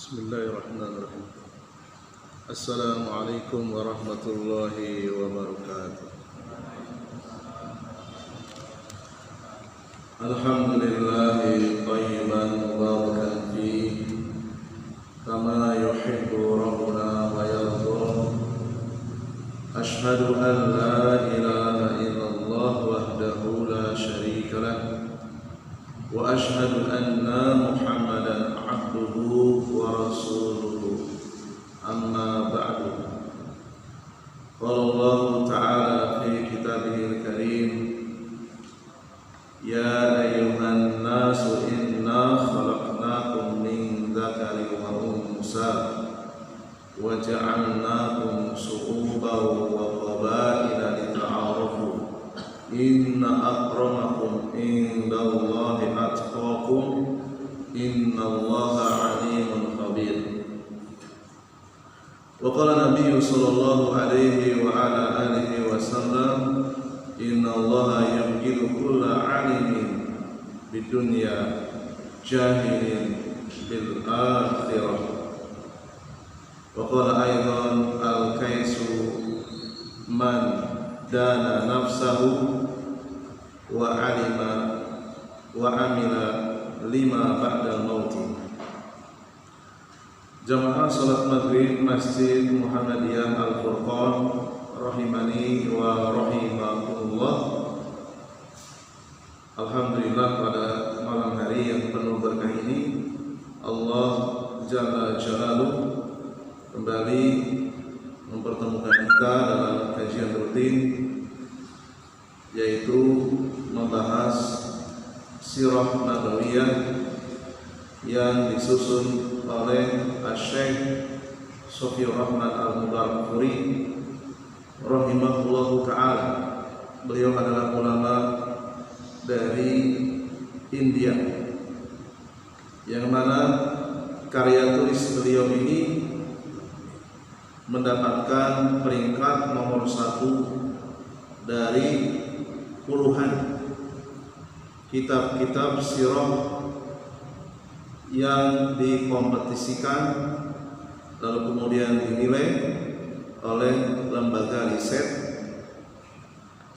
Bismillahirrahmanirrahim. Assalamualaikum warahmatullahi wabarakatuh. Alhamdulillahi thayyiban mubarakan fihi kama yuhibbu rabbuna wa yarda. Ashhadu an la ilaha illallah wahdahu la syarika lah wa ashhadu anna Muhammadan abduhu wa rasuluhu. Amma ba'du. Qala Allah ta'ala fi kitabihil karim, ya ayyuhan nasu inna khalaqnakum min dzakarin wa unsa wa ja'alnakum syu'uban wa qabaila lita'arafu inna akramakum indallahi atqakum innallaha alimun khabir. Wa qala Nabi sallallahu alaihi wa ala alihi wasallam, innallaha yubghidu kulla alimin bidunya jahilin bil akhirah. Wa qala aidan al-kaisu man dana nafsahu wa alima wa amila lima ba'dal mauti. Jamaah salat maghrib Masjid Muhammadiyah Al-Furqan rahimani wa rahimakumullah. Alhamdulillah, pada malam hari yang penuh berkah ini Allah Jalla Jalaluhu kembali mempertemukan kita dalam kajian rutin, yaitu membahas sirah nabawiyah yang disusun oleh Syekh Sofiyur Rahman Al-Mubarakfuri rahimahullahu ta'ala. Beliau adalah ulama dari India, yang mana karya tulis beliau ini mendapatkan peringkat nomor 1 dari puluhan kitab-kitab sirah yang dikompetisikan lalu kemudian dinilai oleh lembaga riset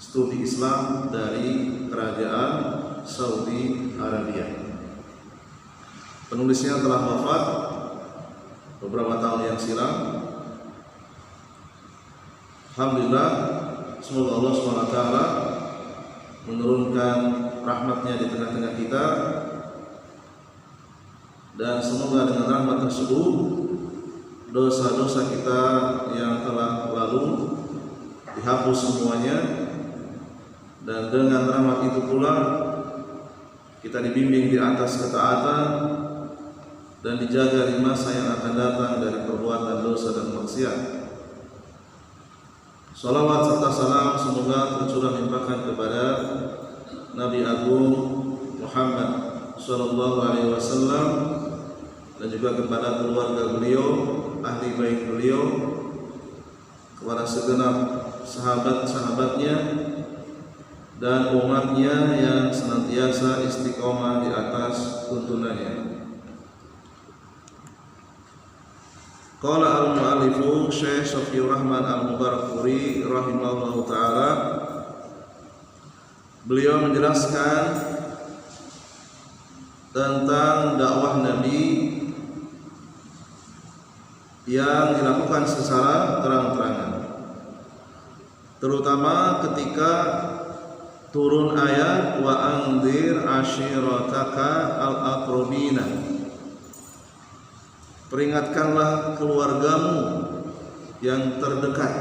studi Islam dari kerajaan Saudi Arabia. Penulisnya telah wafat beberapa tahun yang silam. Alhamdulillah, semoga Allah SWT menurunkan rahmatnya di tengah-tengah kita, dan semoga dengan rahmat tersebut dosa-dosa kita yang telah lalu dihapus semuanya, dan dengan rahmat itu pula kita dibimbing di atas ketaatan dan dijaga di masa yang akan datang dari perbuatan dosa dan maksiat. Salawat serta salam semoga tercurah limpahkan kepada Nabi Agung Muhammad sallallahu alaihi wasallam, dan juga kepada keluarga beliau, ahli bait beliau, kepada segenap sahabat-sahabatnya dan umatnya yang senantiasa istiqomah di atas tuntunannya. Qala al-mu'allifu Syekh Sofiyur Rahman Al-Mubarakfuri rahimahullahu ta'ala, beliau menjelaskan tentang dakwah Nabi yang dilakukan secara terang-terangan, terutama ketika turun ayat wa anzir ashirataka al-aqrabina, peringatkanlah keluargamu yang terdekat.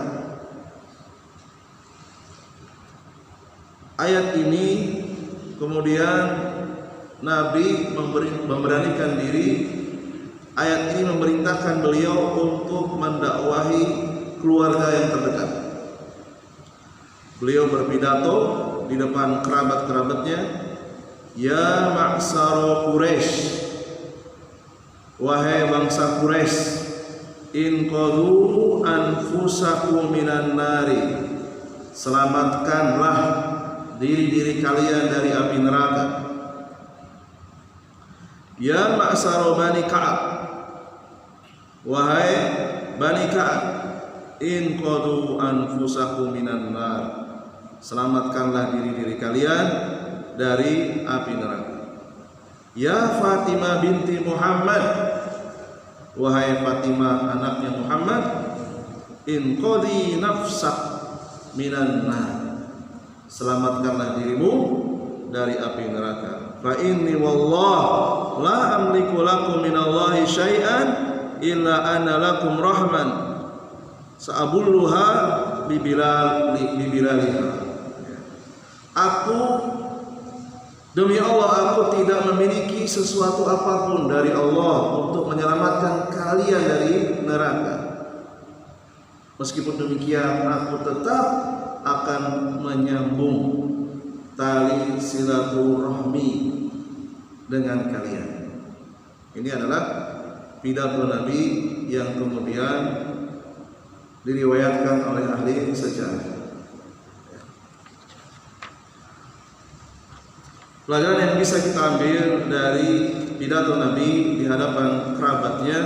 Ayat ini kemudian Nabi memberanikan diri. Ayat ini memerintahkan beliau untuk mendakwahi keluarga yang terdekat. Beliau berpidato di depan kerabat-kerabatnya, ya ma'sara Quraisy, wahai bangsa Quraisy, inqadhu anfusakum minan nari, selamatkanlah diri-diri kalian dari api neraka. Ya ma'sara Bani Ka'ab, wahai Bani Ka'ab, in qadu anfusakum minan nar, selamatkanlah diri-diri kalian dari api neraka. Ya Fatimah binti Muhammad, wahai Fatimah anaknya Muhammad, in qadi nafsak minan nar, selamatkanlah dirimu dari api neraka. Fa inni wallah la amliku lakum minallahi syai'an illa ana lakum rahman sa'abulluha bibilaliha. Aku, demi Allah, aku tidak memiliki sesuatu apapun dari Allah untuk menyelamatkan kalian dari neraka. Meskipun demikian, aku tetap akan menyambung tali silaturahmi dengan kalian. Ini adalah pidato Nabi yang kemudian diriwayatkan oleh ahli sejarah. Pelajaran yang bisa kita ambil dari pidato Nabi di hadapan kerabatnya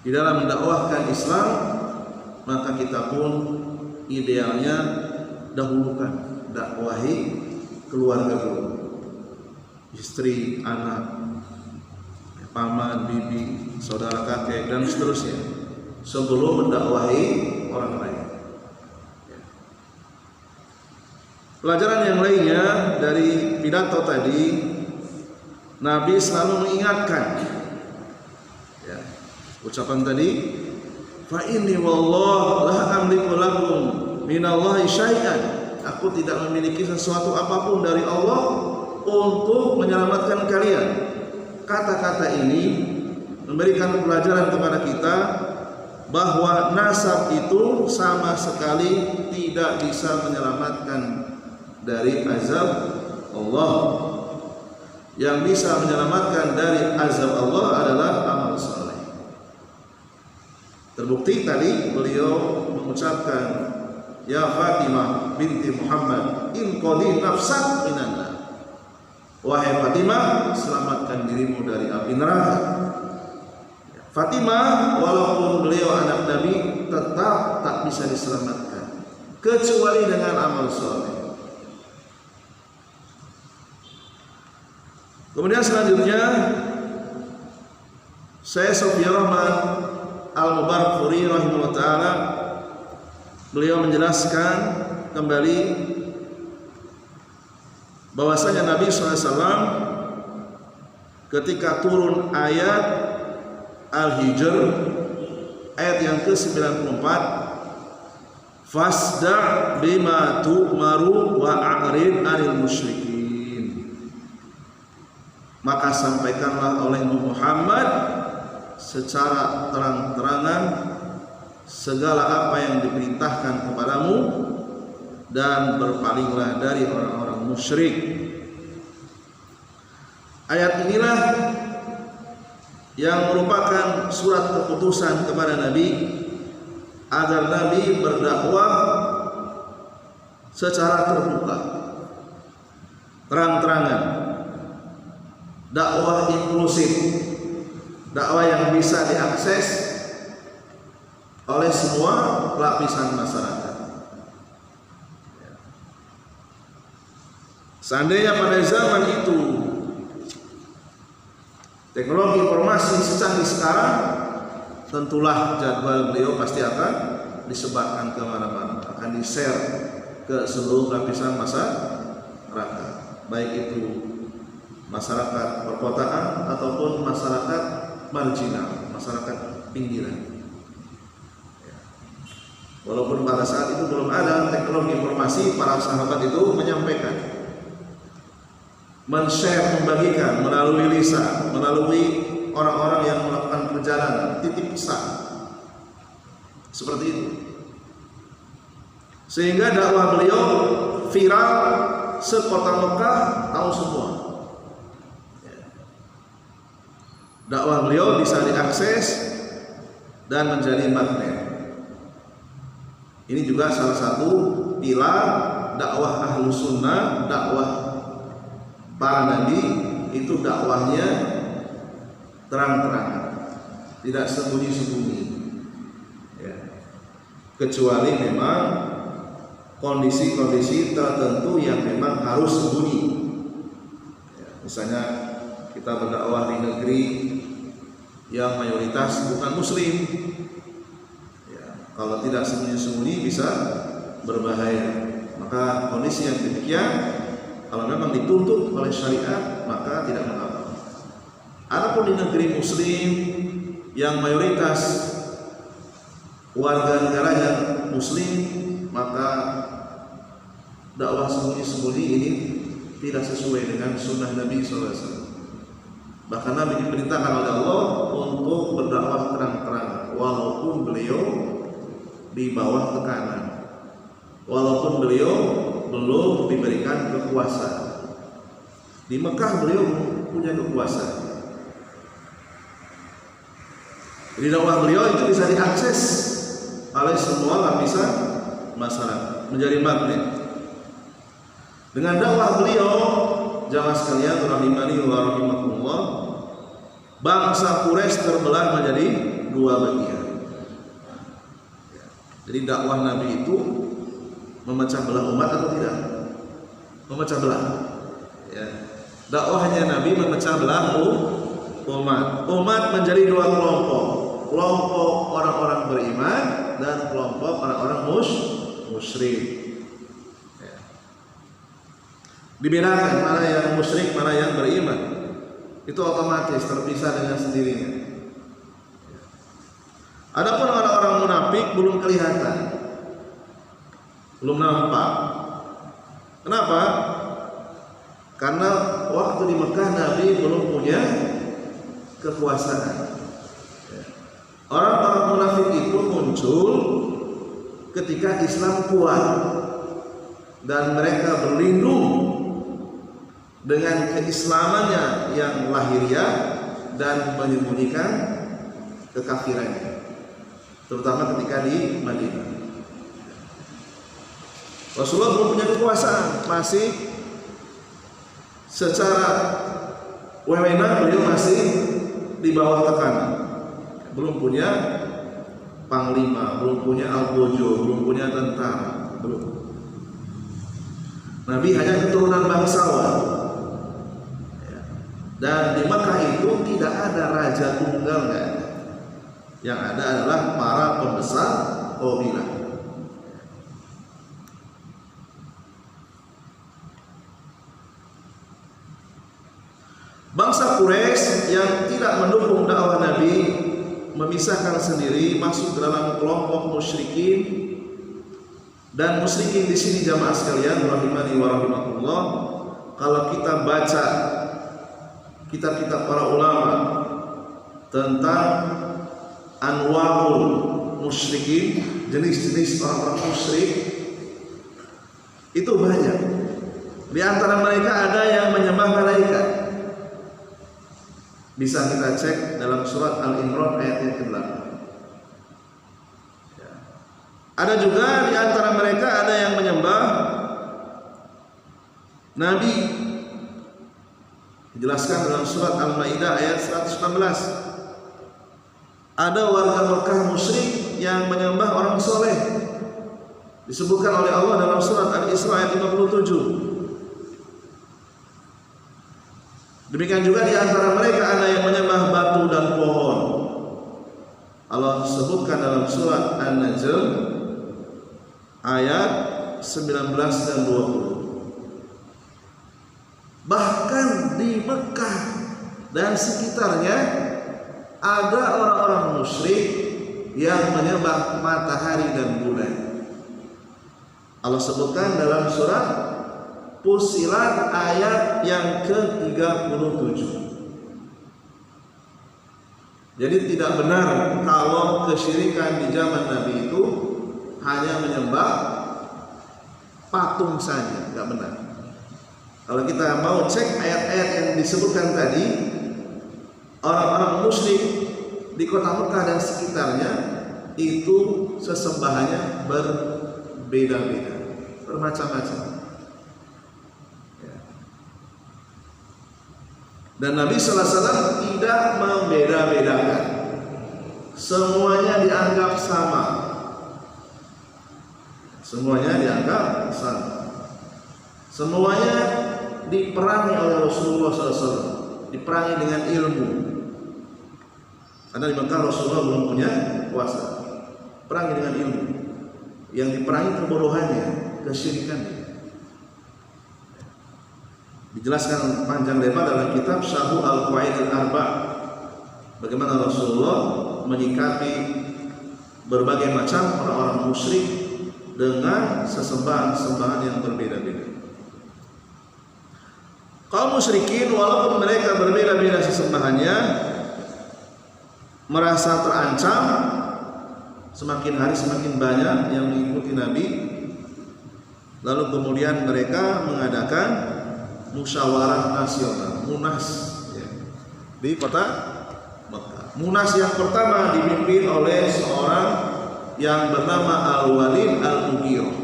di dalam mendakwahkan Islam, maka kita pun idealnya dahulukan dakwahi keluarga dulu, istri, anak, paman, bibi, saudara kakek dan seterusnya, sebelum mendakwahi orang lain. Pelajaran yang lainnya dari pidato tadi, Nabi selalu mengingatkan, ya, ucapan tadi, fa inni wallah la amliku lakum minallahi syai'an, aku tidak memiliki sesuatu apapun dari Allah untuk menyelamatkan kalian. Kata-kata ini memberikan pelajaran kepada kita bahwa nasab itu sama sekali tidak bisa menyelamatkan dari azab Allah. Yang bisa menyelamatkan dari azab Allah adalah amal saleh. Terbukti tadi beliau mengucapkan, ya Fatimah binti Muhammad, in qadi nafsak minan nar, wahai Fatimah, selamatkan dirimu dari api neraka. Fatimah walaupun beliau anak Nabi tetap tak bisa diselamatkan kecuali dengan amal saleh. Kemudian selanjutnya Syekh Sofyan Rahman Al-Mubarakfuri rahimahullah ta'ala, beliau menjelaskan kembali bahwasanya Nabi SAW ketika turun ayat Al-Hijr ayat yang ke-94, fasda' bima tu'maru wa a'rid 'anil musyrikin, maka sampaikanlah oleh Muhammad secara terang-terangan segala apa yang diperintahkan kepadamu dan berpalinglah dari orang-orang musyrik. Ayat inilah yang merupakan surat keputusan kepada Nabi agar Nabi berdakwah secara terbuka, terang-terangan, dakwah inklusif, dakwah yang bisa diakses oleh semua lapisan masyarakat. Seandainya pada zaman itu teknologi informasi secanggih sekarang, tentulah jadwal beliau pasti akan disebarkan kemana-mana, akan di-share ke seluruh lapisan masyarakat, baik itu masyarakat perkotaan ataupun masyarakat marginal, masyarakat pinggiran. Walaupun pada saat itu belum ada teknologi informasi, para sahabat itu menyampaikan, men-share, membagikan melalui lisan, melalui orang-orang yang melakukan perjalanan, titip pesan, seperti itu. Sehingga dakwah beliau viral, sekota Mekah tahu semua. Dakwah beliau bisa diakses dan menjadi magnet. Ini juga salah satu pilar dakwah ahlu sunnah, dakwah para nabi, itu dakwahnya terang-terangan, tidak sembunyi-sembunyi, ya. Kecuali memang kondisi-kondisi tertentu yang memang harus sembunyi, ya. Misalnya kita berdakwah di negeri yang mayoritas bukan muslim, ya. Kalau tidak sembunyi-sembunyi bisa berbahaya. Maka kondisi yang demikian kalau memang dituntut oleh syariat maka tidak mengapa. Adapun di negeri muslim yang mayoritas warga negaranya muslim, maka dakwah sembunyi-sembunyi ini tidak sesuai dengan sunnah Nabi SAW. Bahkan Nabi diperintahkan oleh Allah untuk berdakwah terang-terang walaupun beliau di bawah tekanan, walaupun beliau belum diberikan kekuasaan. Di Mekah beliau punya kekuasaan. Jadi dakwah beliau itu bisa diakses oleh semua lapisan masyarakat, menjadi magnet. Dengan dakwah beliau, jamaah sekalian rahimani wa rahimakumullah, bangsa Quraisy terbelah menjadi dua bagian. Jadi dakwah Nabi itu memecah belah umat atau tidak? Memecah belah. Ya. Dakwahnya Nabi memecah belah umat. Umat menjadi dua kelompok. Kelompok orang-orang beriman dan kelompok orang-orang musyrik. Ya. Dibedakan mana yang musyrik, mana yang beriman. Itu otomatis terpisah dengan sendirinya. Adapun orang-orang munafik belum kelihatan, belum nampak. Kenapa? Karena waktu di Mekah Nabi belum punya kekuasaan. Orang-orang munafik itu muncul ketika Islam kuat dan mereka berlindung dengan keislamannya yang lahiriah dan menyembunyikan kekafirannya, terutama ketika di Madinah. Rasulullah belum punya kekuasaan, masih secara wewenang beliau masih di bawah tekanan, belum punya panglima, belum punya algojo, belum punya tentara, belum. Nabi hanya keturunan bangsawan, dan di Mekah itu tidak ada raja tunggal, nggak ada. Yang ada adalah para pembesar qabilah. Bangsa Quraisy yang tidak mendukung dakwah Nabi memisahkan sendiri, masuk ke dalam kelompok musyrikin. Dan musyrikin di sini jamaah sekalian rahimani wa rahimakumullah, kalau kita baca kitab-kitab para ulama tentang anwa'ul musyrikin, jenis-jenis orang-orang musyrik, itu banyak. Di antara mereka ada yang menyembah malaikat. Bisa kita cek dalam surat Al-Imran ayat yang ke-8. Ada juga di antara mereka ada yang menyembah Nabi. Dijelaskan dalam surat Al-Maidah ayat 116. Ada warga Mekah musyrik yang menyembah orang soleh. Disebutkan oleh Allah dalam surat Al-Isra ayat 57. Demikian juga di antara mereka ada yang menyembah batu dan pohon. Allah sebutkan dalam surat An-Najm ayat 19 dan 20. Bahkan di Mekah dan sekitarnya ada orang-orang musyrik yang menyembah matahari dan bulan. Allah sebutkan dalam surat Fussilat ayat yang ke-37. Jadi tidak benar kalau kesyirikan di zaman Nabi itu hanya menyembah patung saja, tidak benar. Kalau kita mau cek ayat-ayat yang disebutkan tadi, orang-orang musyrik di kota Mekah dan sekitarnya itu sesembahannya berbeda-beda, bermacam-macam. Dan Nabi SAW tidak membeda-bedakan. semuanya dianggap sama. Semuanya dianggap sama. Semuanya diperangi oleh Rasulullah SAW, diperangi dengan ilmu. Karena di Mekah Rasulullah belum punya kuasa. Perangi dengan ilmu. Yang diperangi kebodohannya, kesyirikannya. Dijelaskan panjang lebar dalam kitab Syarh Al-Qawaid Al-Arba', bagaimana Rasulullah menyikapi berbagai macam orang-orang musyrik dengan sesembahan-sembahan yang berbeda-beda. Kaum musyrikin walaupun mereka berbeda-beda sesembahannya, merasa terancam, semakin hari semakin banyak yang mengikuti Nabi. Lalu kemudian mereka mengadakan musyawarah nasional, Munas, ya, di kota Mekah. Munas yang pertama dipimpin oleh seorang yang bernama Al-Walid Al-Mughirah.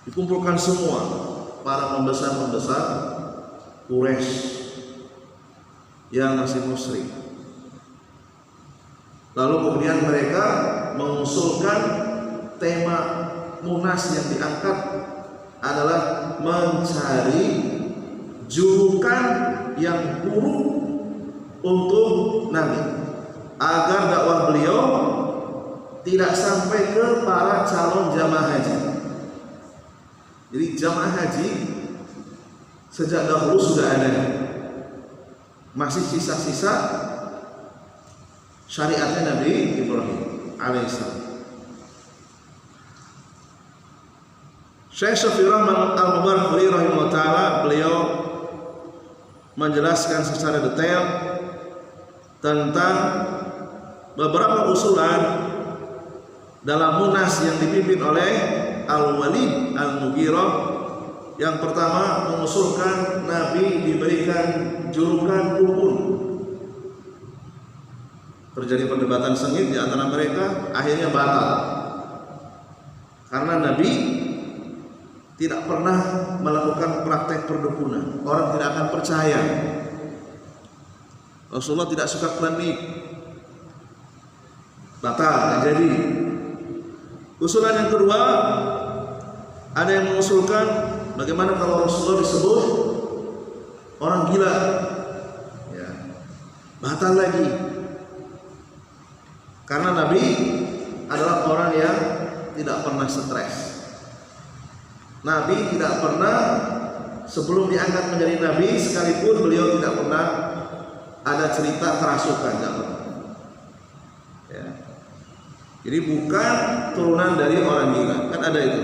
Dikumpulkan semua para pembesar-pembesar Quraisy yang masih musyrik. Lalu kemudian mereka mengusulkan tema Munas yang diangkat adalah mencari julukan yang buruk untuk Nabi agar dakwah beliau tidak sampai ke para calon jamaah haji. Jadi jamaah haji sejak dahulu sudah ada, masih sisa-sisa syariatnya Nabi Ibrahim alaihissalam. Syekh Syafi'i Rahman Al-Mubarakfuri rahimahullah ta'ala, beliau menjelaskan secara detail tentang beberapa usulan dalam Munas yang dipimpin oleh Al-Walid Al-Mughirah. Yang pertama, mengusulkan Nabi diberikan julukan dukun. Terjadi perdebatan sengit di antara mereka, akhirnya batal. Karena Nabi tidak pernah melakukan praktek perdukunan, orang tidak akan percaya. Rasulullah tidak suka klinik, batal, jadi. Usulan yang kedua, ada yang mengusulkan bagaimana kalau Rasulullah disebut orang gila, ya, batal lagi. Karena Nabi adalah orang yang tidak pernah stres. Nabi tidak pernah sebelum diangkat menjadi Nabi sekalipun beliau tidak pernah ada cerita kerasukan, tidak pernah. Ya. Jadi bukan turunan dari orang gila, kan ada itu.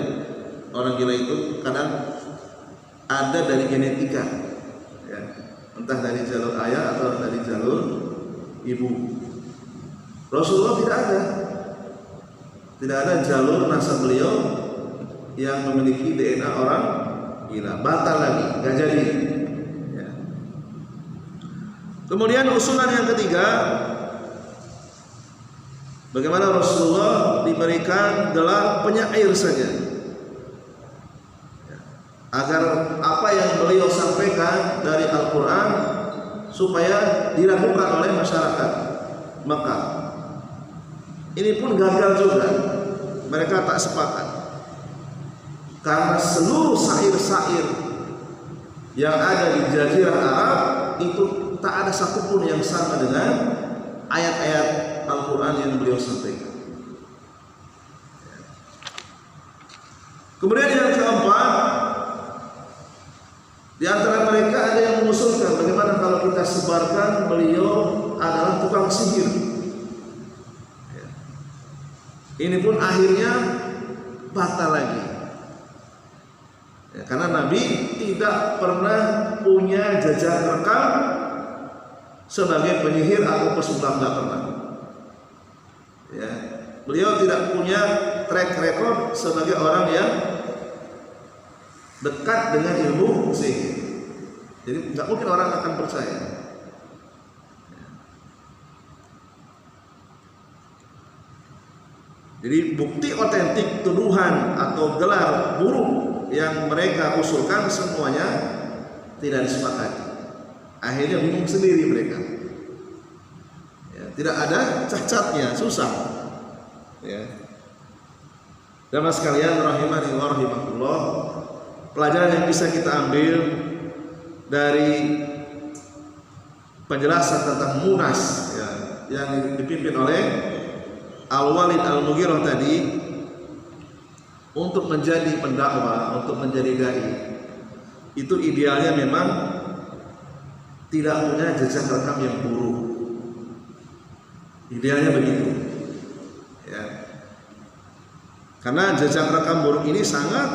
Orang gila itu kadang ada dari genetika, ya. Entah dari jalur ayah atau dari jalur ibu. Rasulullah tidak ada jalur nasab beliau yang memiliki DNA orang gila, batal lagi, nggak jadi. Ya. Kemudian usulan yang ketiga, bagaimana Rasulullah diberikan gelar penyair saja, ya, agar apa yang beliau sampaikan dari Al-Quran supaya diragukan oleh masyarakat Mekah. Ini pun gagal juga, mereka tak sepakat. Karena seluruh syair-syair yang ada di Jazirah Arab itu tak ada satupun yang sama dengan ayat-ayat Al-Quran yang beliau sampaikan. Kemudian yang keempat, di antara mereka ada yang mengusulkan bagaimana kalau kita sebarkan beliau adalah tukang sihir. Ini pun akhirnya batal lagi. Ya, karena Nabi tidak pernah punya jejak rekam sebagai penyihir atau pesulap, tidak pernah. Ya, beliau tidak punya track record sebagai orang yang dekat dengan ilmu sihir. Jadi nggak mungkin orang akan percaya. Jadi bukti otentik tuduhan atau gelar buruk yang mereka usulkan semuanya tidak disepakati. Akhirnya bingung sendiri mereka. Ya. tidak ada cacatnya, susah. Ya. Jamaah sekalian rahimani wa rahimakumullah, pelajaran yang bisa kita ambil dari penjelasan tentang Munas ya, yang dipimpin oleh Al-Walid Al-Mughirah tadi, untuk menjadi pendakwah, untuk menjadi dai, itu idealnya memang tidak punya jejak rekam yang buruk. Idealnya begitu. Ya. Karena jejak rekam buruk ini sangat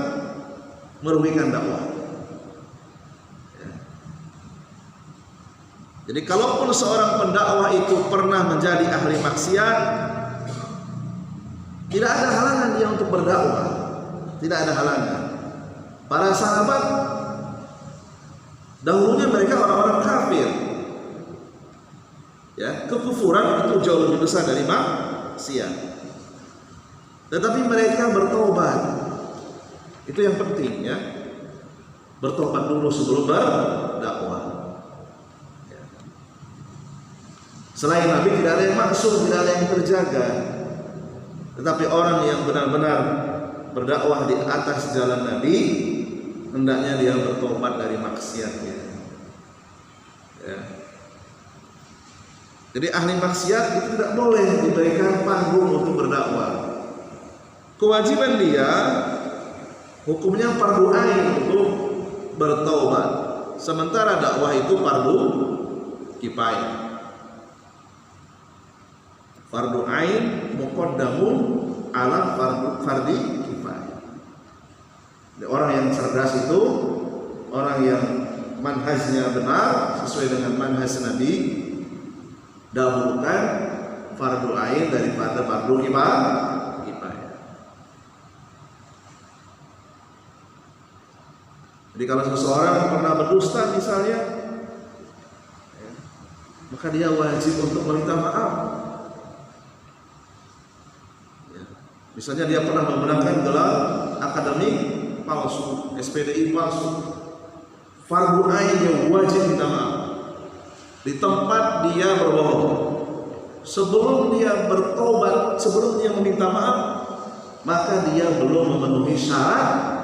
merugikan dakwah. Ya. Jadi kalaupun seorang pendakwah itu pernah menjadi ahli maksiat, tidak ada halangan dia untuk berdakwah. Tidak ada halangan. Para sahabat dahulunya mereka orang-orang kafir. Ya, kekufuran itu jauh lebih besar dari maksiat. Tetapi mereka bertobat. Itu yang penting ya. Bertobat dulu sebelum berdakwah. Ya. Selain Nabi tidak ada yang maksum, tidak ada yang terjaga. Tetapi orang yang benar-benar berdakwah di atas jalan Nabi, hendaknya dia bertobat dari maksiatnya. Ya. Jadi ahli maksiat itu tidak boleh diberikan panggung untuk berdakwah. Kewajiban dia hukumnya fardu ain untuk bertobat. Sementara dakwah itu fardu kifayah. Fardu ain muqaddamun ala fardi kifayah. Orang yang cerdas itu orang yang manhajnya benar sesuai dengan manhaj Nabi, dahulukan fardu ain daripada fardu kifayah. Jadi kalau seseorang pernah berdusta misalnya, ya, maka dia wajib untuk meminta maaf. Ya. Misalnya dia pernah menggunakan gelar akademik palsu, SPDI palsu, fardu ain yang wajib minta maaf. Di tempat dia berbohong, sebelum dia bertobat, sebelum dia meminta maaf, maka dia belum memenuhi syarat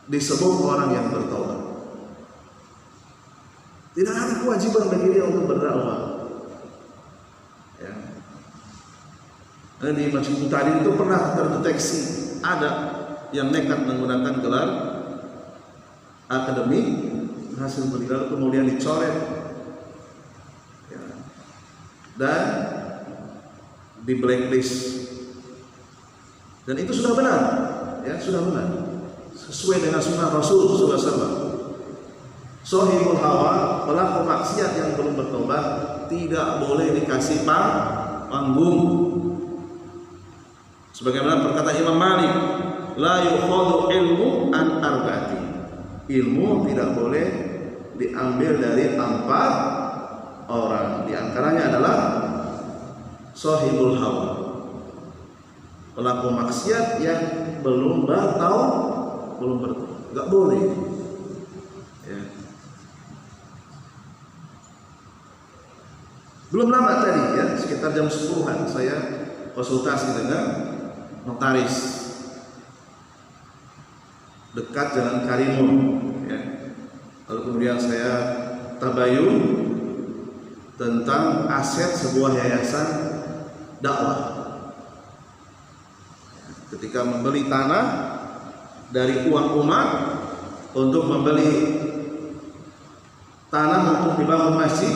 disebut orang yang bertobat. Tidak ada kewajiban bagi dia untuk berdakwah. Ya. Di Masjid tadi itu pernah terdeteksi ada yang nekat menggunakan gelar akademik, hasil bergelar kemudian dicoret, ya, dan di blacklist. Dan itu sudah benar, ya sudah benar. Sesuai dengan sunnah Rasul SAW. Sohibul hawa, pelaku maksiat yang belum bertobat, tidak boleh dikasih panggung. Sebagaimana perkataan Imam Malik, la yukhadhu ilmu an arba'ati. Ilmu tidak boleh diambil dari 4 orang. Di antaranya adalah sohibul hawa, pelaku maksiat yang belum bertobat, nggak boleh. Ya. Belum lama tadi ya, sekitar jam 10-an saya konsultasi dengan notaris dekat Jalan Karimun. Ya. Lalu kemudian saya tabayun tentang aset sebuah yayasan dakwah. Ketika membeli tanah dari uang umat untuk membeli tanah untuk dibangun masjid,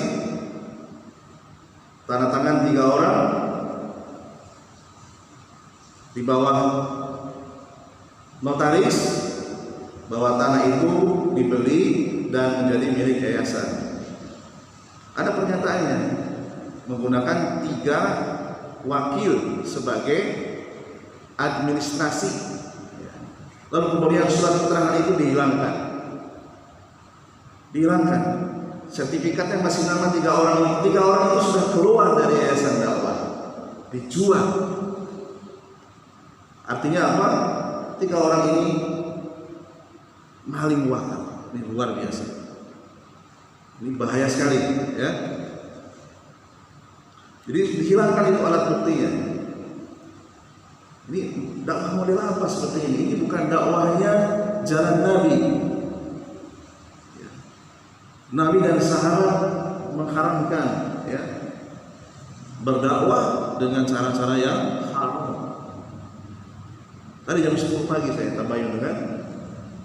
tanda tangan 3 orang di bawah notaris bahwa tanah itu dibeli dan menjadi milik yayasan. Ada pernyataannya menggunakan 3 wakil sebagai administrasi. Lalu kemudian surat keterangan itu dihilangkan. Sertifikatnya masih nama 3 orang. 3 orang itu sudah keluar dari yayasan dakwah, dijual. Artinya apa? 3 orang ini maling wakaf. Ini luar biasa. Ini bahaya sekali, ya. Jadi dihilangkan itu alat buktinya. Ini dakwah model apa seperti ini? Ini bukan dakwahnya jalan Nabi. Nabi dan sahabat mengharamkan ya berdakwah dengan cara-cara yang haram. Tadi jam 10 pagi saya tabayun dengan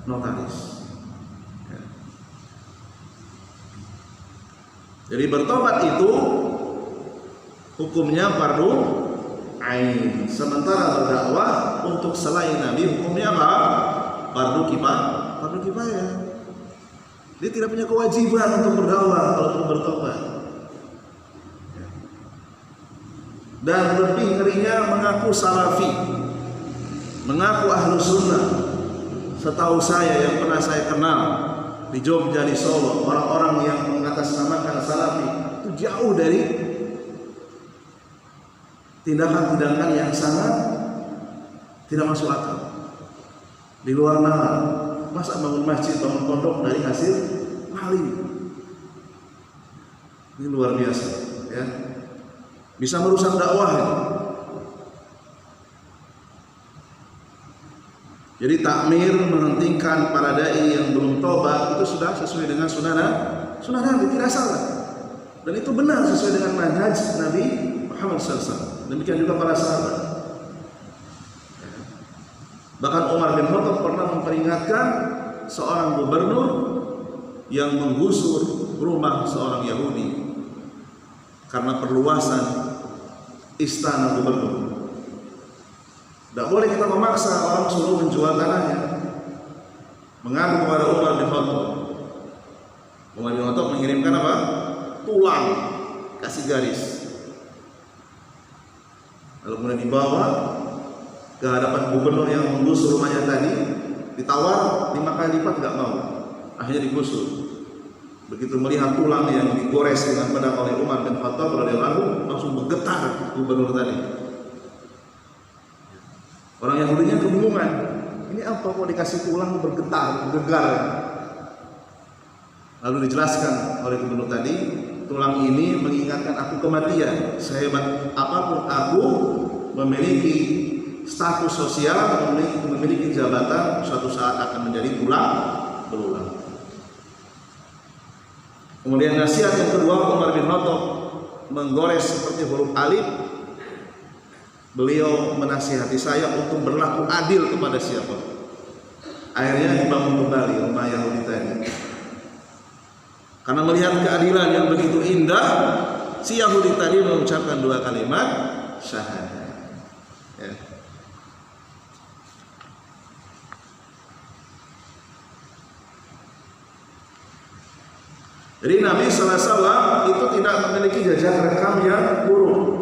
notaris. Ya. Jadi bertobat itu hukumnya fardu ain. Sementara berdakwah untuk selain Nabi hukumnya apa? Fardu kifayah. Dia tidak punya kewajiban untuk berdakwah kalau belum bertobat. Dan lebih ngerinya mengaku salafi, mengaku ahlu sunnah. Setahu saya yang pernah saya kenal di Jogja, di Solo, orang-orang yang mengatasnamakan salafi itu jauh dari tindakan-tindakan yang sangat tidak masuk akal. Di luar nalar, masa bangun masjid, bangun pondok dari hasil maling? Ini luar biasa, ya. Bisa merusak dakwah ya. Jadi takmir menghentikan para dai yang belum tobat itu sudah sesuai dengan sunnah Nabi, tidak salah. Dan itu benar sesuai dengan manhaj Nabi Muhammad SAW. Demikian juga para sahabat. Bahkan Umar bin Khattab pernah memperingatkan seorang gubernur yang menggusur rumah seorang Yahudi karena perluasan istana gubernur. Tidak boleh kita memaksa orang suruh menjual tanahnya. Mengadu kepada Umar bin Khattab. Umar bin Khattab mengirimkan apa? Tulang, kasih garis. Lalu kemudian dibawa ke hadapan gubernur yang menggusur rumahnya tadi, ditawar 5 kali lipat, nggak mau. Akhirnya digusur. Begitu melihat tulang yang digores dengan pedang oleh Umar bin Khattab radhiyallahu anhu, langsung bergetar gubernur tadi. Orang Yahudinya kebingungan. Ini apa kok dikasih tulang bergetar, gegar? Lalu dijelaskan oleh gubernur tadi, tulang ini mengingatkan aku kematian. Sehebat apapun aku memiliki status sosial, memiliki jabatan, suatu saat akan menjadi tulang belulang. Kemudian nasihat yang kedua, Umar bin Khattab menggores seperti huruf alif. Beliau menasihati saya untuk berlaku adil kepada siapa. Akhirnya dibangun kembali rumah Yahudi tadi. Karena melihat keadilan yang begitu indah, si Yahudi tadi mengucapkan 2 kalimat syahadat. Ya. Jadi Nabi SAW itu tidak memiliki jejak rekam yang buruk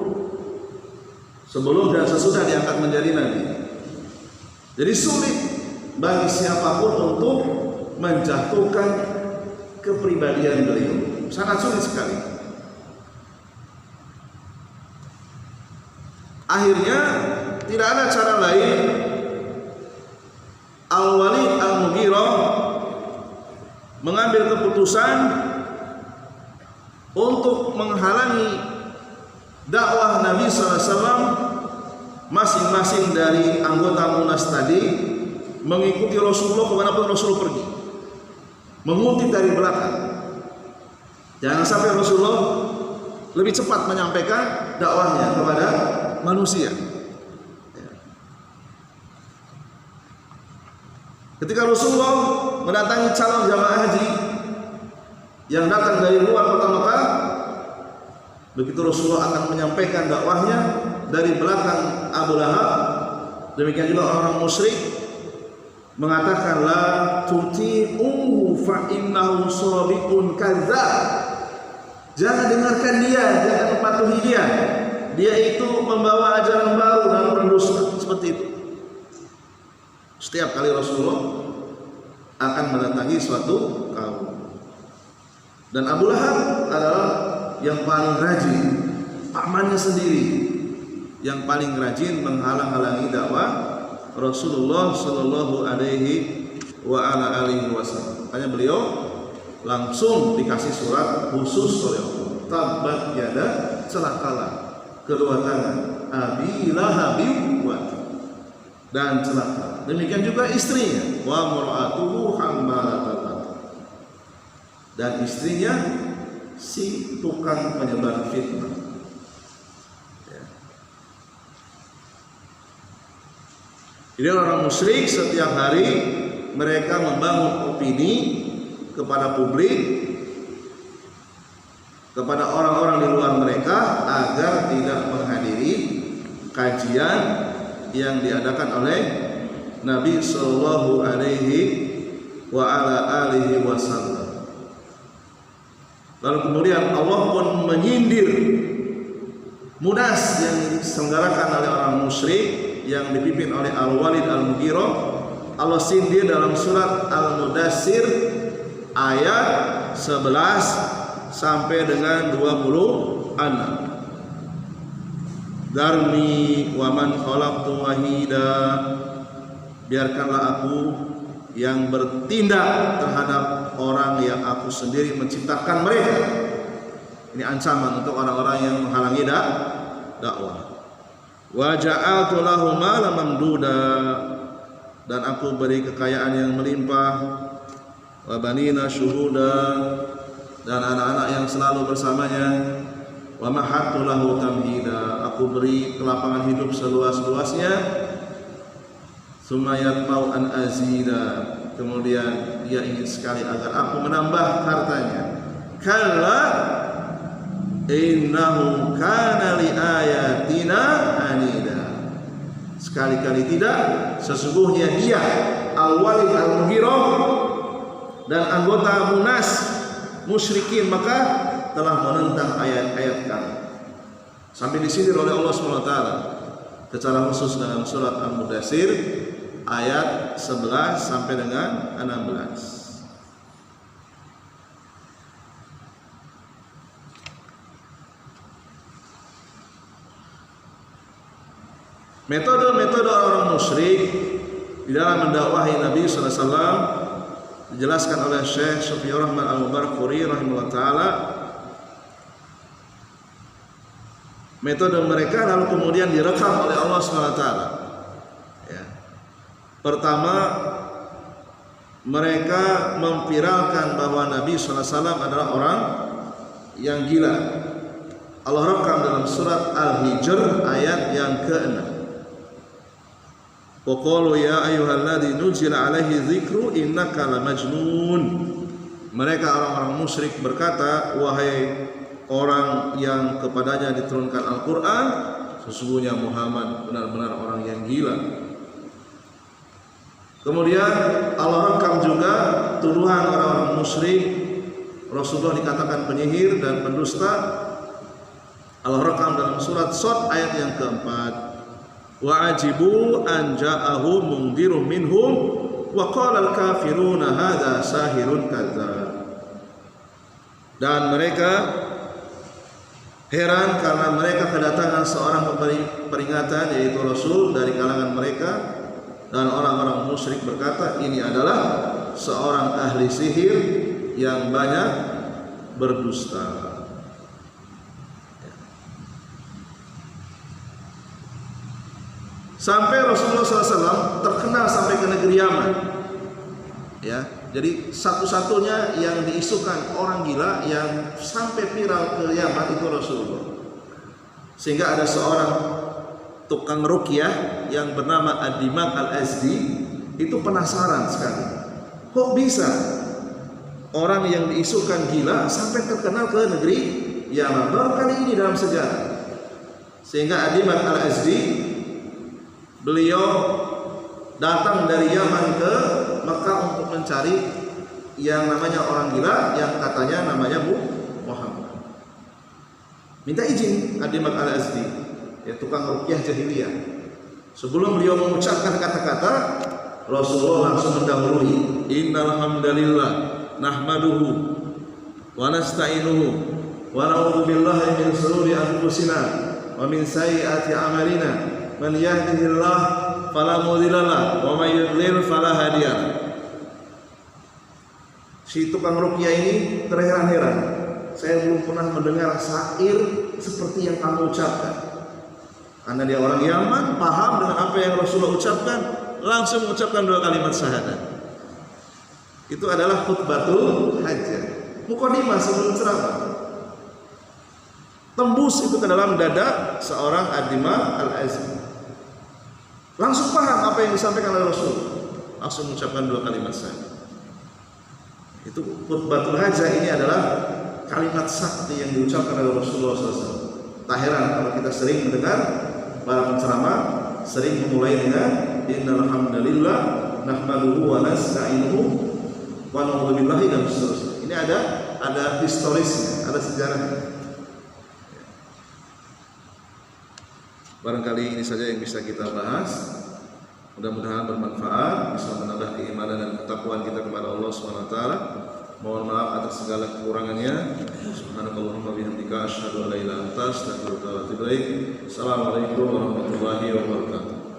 sebelum dan sesudah diangkat menjadi Nabi. Jadi sulit bagi siapapun untuk menjatuhkan kepribadian beliau. Sangat sulit sekali. Akhirnya tidak ada cara lain. Al-Walid Al-Mughirah mengambil keputusan untuk menghalangi dakwah Nabi SAW. Masing-masing dari anggota Munas tadi mengikuti Rasulullah kemanapun Rasulullah pergi, mengutip dari belakang. Jangan sampai Rasulullah lebih cepat menyampaikan dakwahnya kepada manusia. Ketika Rasulullah mendatangi calon jamaah haji yang datang dari luar kota Mekah, begitu Rasulullah akan menyampaikan dakwahnya, dari belakang Abu Lahab, demikian juga orang musyrik mengatakan la tuti'uhu fa innahu sabiqun kadzdzab. Jangan dengarkan dia, jangan patuhi dia. Dia itu membawa ajaran baru dan berdusta, seperti itu. Setiap kali Rasulullah akan mendatangi suatu kaum. Dan Abu Lahab adalah yang paling rajin, pamannya sendiri yang paling rajin menghalang-halangi dakwah Rasulullah Shallallahu Alaihi Wasallam. Makanya beliau langsung dikasih surat khusus oleh Allah. Tabat yada celakalah kedua tangan Abi Lahab dan celaka. Demikian juga istrinya, wa mar'atuhu hammalatal hatab, dan istrinya si tukang penyebar fitnah. Ya. Jadi orang musyrik setiap hari mereka membangun opini kepada publik, kepada orang-orang di luar mereka agar tidak menghadiri kajian yang diadakan oleh Nabi Sallallahu Alaihi wa ala alihi wasallam. Lalu kemudian Allah pun menyindir munas yang diselenggarakan oleh orang musyrik yang dipimpin oleh Al-Walid Al-Mughirah. Allah sindir dalam surat Al-Mudassir ayat 11 sampai dengan 26. Darni wa man khalaqtu wahida, biarkanlah aku yang bertindak terhadap orang yang aku sendiri menciptakan mereka. Ini ancaman untuk orang-orang yang menghalangi dakwah. Wa ja'altu lahu malan mamduda, dan aku beri kekayaan yang melimpah. Wa banina syuhuda, dan anak-anak yang selalu bersamanya. Wa mahattu lahu tamhida, aku beri kelapangan hidup seluas-luasnya. Tsumma yatma'u an azida, kemudian dia ingin sekali agar aku menambah hartanya. Kalla innahu kana li ayatina anida, sekali-kali tidak, sesungguhnya dia Al-Walid Al-Mughirah dan anggota munas musyrikin maka telah menentang ayat-ayat kami. Sampai disindir oleh Allah SWT secara khusus dalam surat Al-Mudassir ayat 11 sampai dengan 16. Metode-metode orang musyrik di dalam mendakwahi Nabi SAW dijelaskan oleh Syekh Sufyan Rahman Al-Mubarakfuri rahimahullah ta'ala. Metode mereka lalu kemudian direkam oleh Allah SWT. Ya. Pertama, mereka memviralkan bahwa Nabi SAW adalah orang yang gila. Allah rekam dalam surat Al-Hijr ayat yang ke-6. Wa qalu ya ayyuhalladzi nuzila alaihi dzikru innaka lamajnun. Mereka orang-orang musyrik berkata, wahai orang yang kepadanya diturunkan Al-Quran, sesungguhnya Muhammad benar-benar orang yang gila. Kemudian Allah rekam juga tuduhan orang-orang musyrik, Rasulullah dikatakan penyihir dan pendusta. Allah rekam dalam surat Shad ayat yang keempat. Wa ajibu an ja'ahum mundhirun minhum wa qala al-kafiruna hadza sahirun kadzdzab. Dan mereka heran karena mereka kedatangan seorang pemberi peringatan yaitu Rasul dari kalangan mereka, dan orang-orang musyrik berkata ini adalah seorang ahli sihir yang banyak berdusta. Sampai Rasulullah SAW terkenal sampai ke negeri Yaman. Ya, jadi satu-satunya yang diisukan orang gila yang sampai viral ke Yaman itu Rasulullah. Sehingga ada seorang tukang ruqyah yang bernama Ad-Dimag Al-Azdi itu penasaran sekali. Kok bisa orang yang diisukan gila sampai terkenal ke negeri Yaman? Baru kali ini dalam sejarah. Sehingga Ad-Dimag Al-Azdi beliau datang dari Yaman ke Mekah untuk mencari yang namanya orang gila yang katanya namanya Muhammad. Minta izin Ad-Dimag Al-Azdi, ya tukang ruqyah jahiliyah. Sebelum beliau mengucapkan kata-kata, Rasulullah langsung mendahului. Innal hamdalillah nahmaduhu wa nasta'inuhu wa na'udzu billahi min shururi anfusina wa min sayyiati a'malina. Man yahdihillah fala mudilla lahu wa may yudlil fala hadiya lahu. Si tukang ruqyah ini terheran-heran. Saya belum pernah mendengar syair seperti yang kamu ucapkan. Karena dia orang Yaman, paham dengan apa yang Rasulullah ucapkan, langsung mengucapkan 2 kalimat syahadat. Itu adalah khutbatul hajah, mukadimah sebelum ceramah. Tembus itu ke dalam dada seorang ad-dima al-azmi. Langsung paham apa yang disampaikan oleh Rasul, langsung mengucapkan 2 kalimat syahadat. Itu khutbatul hajah, ini adalah kalimat sakti yang diucapkan oleh Rasulullah SAW. Tak heran kalau kita sering mendengar para penceramah sering memulai dengan innal hamdalillah nahmaduhu wa nasta'inuhu wa na'udzu billahi dan seterusnya. Ini ada historisnya, ada sejarahnya. Barangkali ini saja yang bisa kita bahas. Mudah-mudahan bermanfaat, bisa menambah keimanan dan ketakwaan kita kepada Allah SWT. Mohon maaf atas segala kekurangannya. Subhanakallahumma bihamdika asyhadu an la ilaha illa anta astaghfiruka wa atubu ilaik. Assalamualaikum warahmatullahi wabarakatuh.